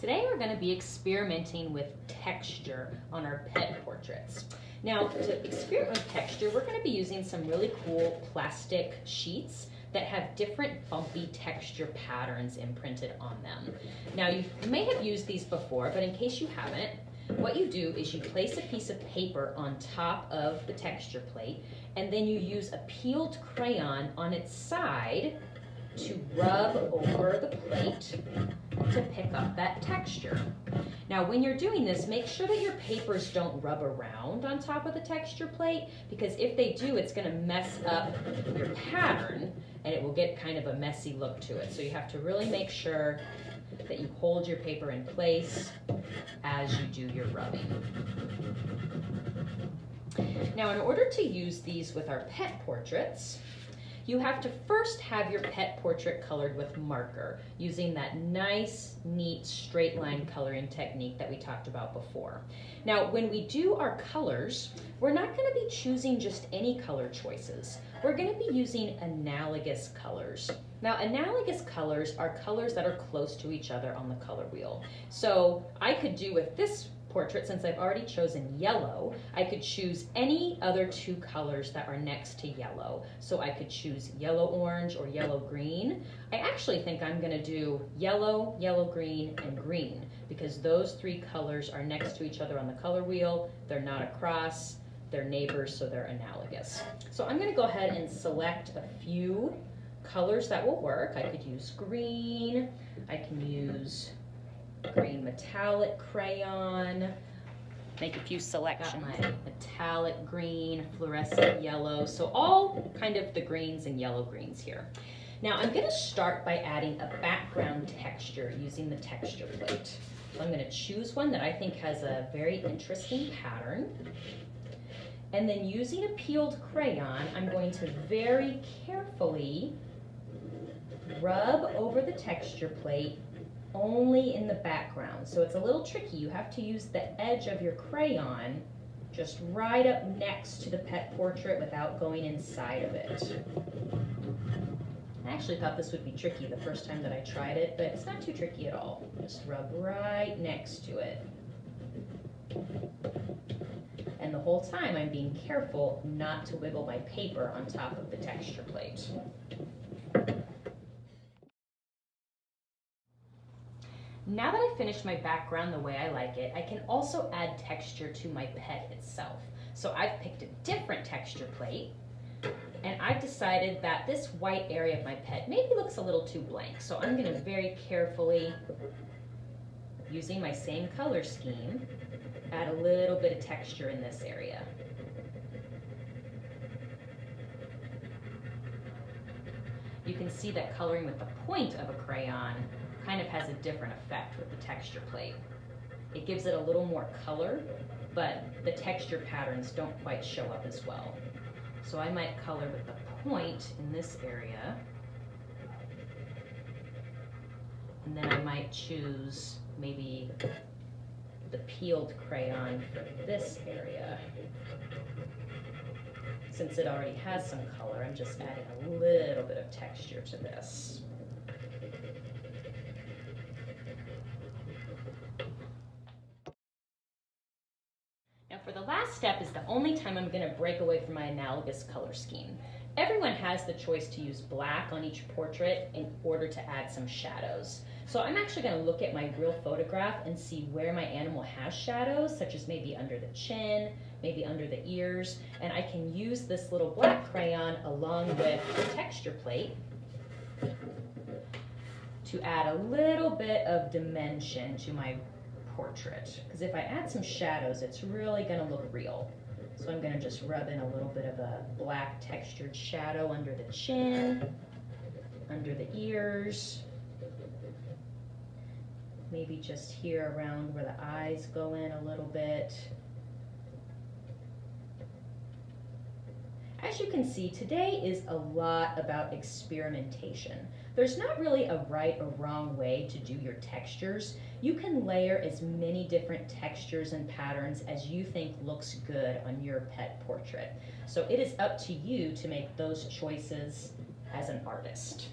Today we're going to be experimenting with texture on our pet portraits. Now, to experiment with texture, we're going to be using some really cool plastic sheets that have different bumpy texture patterns imprinted on them. Now, you may have used these before, but in case you haven't, what you do is you place a piece of paper on top of the texture plate, and then you use a peeled crayon on its side to rub over the plate to pick up that texture. Now, when you're doing this, make sure that your papers don't rub around on top of the texture plate, because if they do, it's going to mess up your pattern and it will get kind of a messy look to it. So you have to really make sure that you hold your paper in place as you do your rubbing. Now, in order to use these with our pet portraits, you have to first have your pet portrait colored with marker using that nice, neat, straight line coloring technique that we talked about before. Now, when we do our colors, we're not going to be choosing just any color choices. We're going to be using analogous colors. Now, analogous colors are colors that are close to each other on the color wheel. So I could do with this portrait, since I've already chosen yellow, I could choose any other two colors that are next to yellow. So I could choose yellow orange or yellow green. I actually think I'm going to do yellow, yellow green, and green, because those three colors are next to each other on the color wheel. They're not across, they're neighbors, so they're analogous. So I'm going to go ahead and select a few colors that will work. I could use green, I can use green metallic crayon, make a few selections. Got my metallic green, fluorescent yellow, so all kind of the greens and yellow greens here. Now I'm going to start by adding a background texture using the texture plate. So I'm going to choose one that I think has a very interesting pattern, and then using a peeled crayon, I'm going to very carefully rub over the texture plate only in the background. So it's a little tricky. You have to use the edge of your crayon just right up next to the pet portrait without going inside of it. I actually thought this would be tricky the first time that I tried it, but it's not too tricky at all. Just rub right next to it. And the whole time I'm being careful not to wiggle my paper on top of the texture plate. Now that I've finished my background the way I like it, I can also add texture to my pet itself. So I've picked a different texture plate, and I've decided that this white area of my pet maybe looks a little too blank. So I'm going to very carefully, using my same color scheme, add a little bit of texture in this area. You can see that coloring with the point of a crayon kind of has a different effect with the texture plate. It gives it a little more color, but the texture patterns don't quite show up as well. So I might color with the point in this area, and then I might choose maybe the peeled crayon for this area. Since it already has some color, I'm just adding a little bit of texture to this. Now, for the last step is the only time I'm going to break away from my analogous color scheme. Everyone has the choice to use black on each portrait in order to add some shadows. So I'm actually going to look at my real photograph and see where my animal has shadows, such as maybe under the chin, maybe under the ears, and I can use this little black crayon along with the texture plate to add a little bit of dimension to my portrait, because if I add some shadows, it's really going to look real. So I'm going to just rub in a little bit of a black textured shadow under the chin, under the ears, maybe just here around where the eyes go in a little bit. As you can see, today is a lot about experimentation. There's not really a right or wrong way to do your textures. You can layer as many different textures and patterns as you think looks good on your pet portrait. So it is up to you to make those choices as an artist.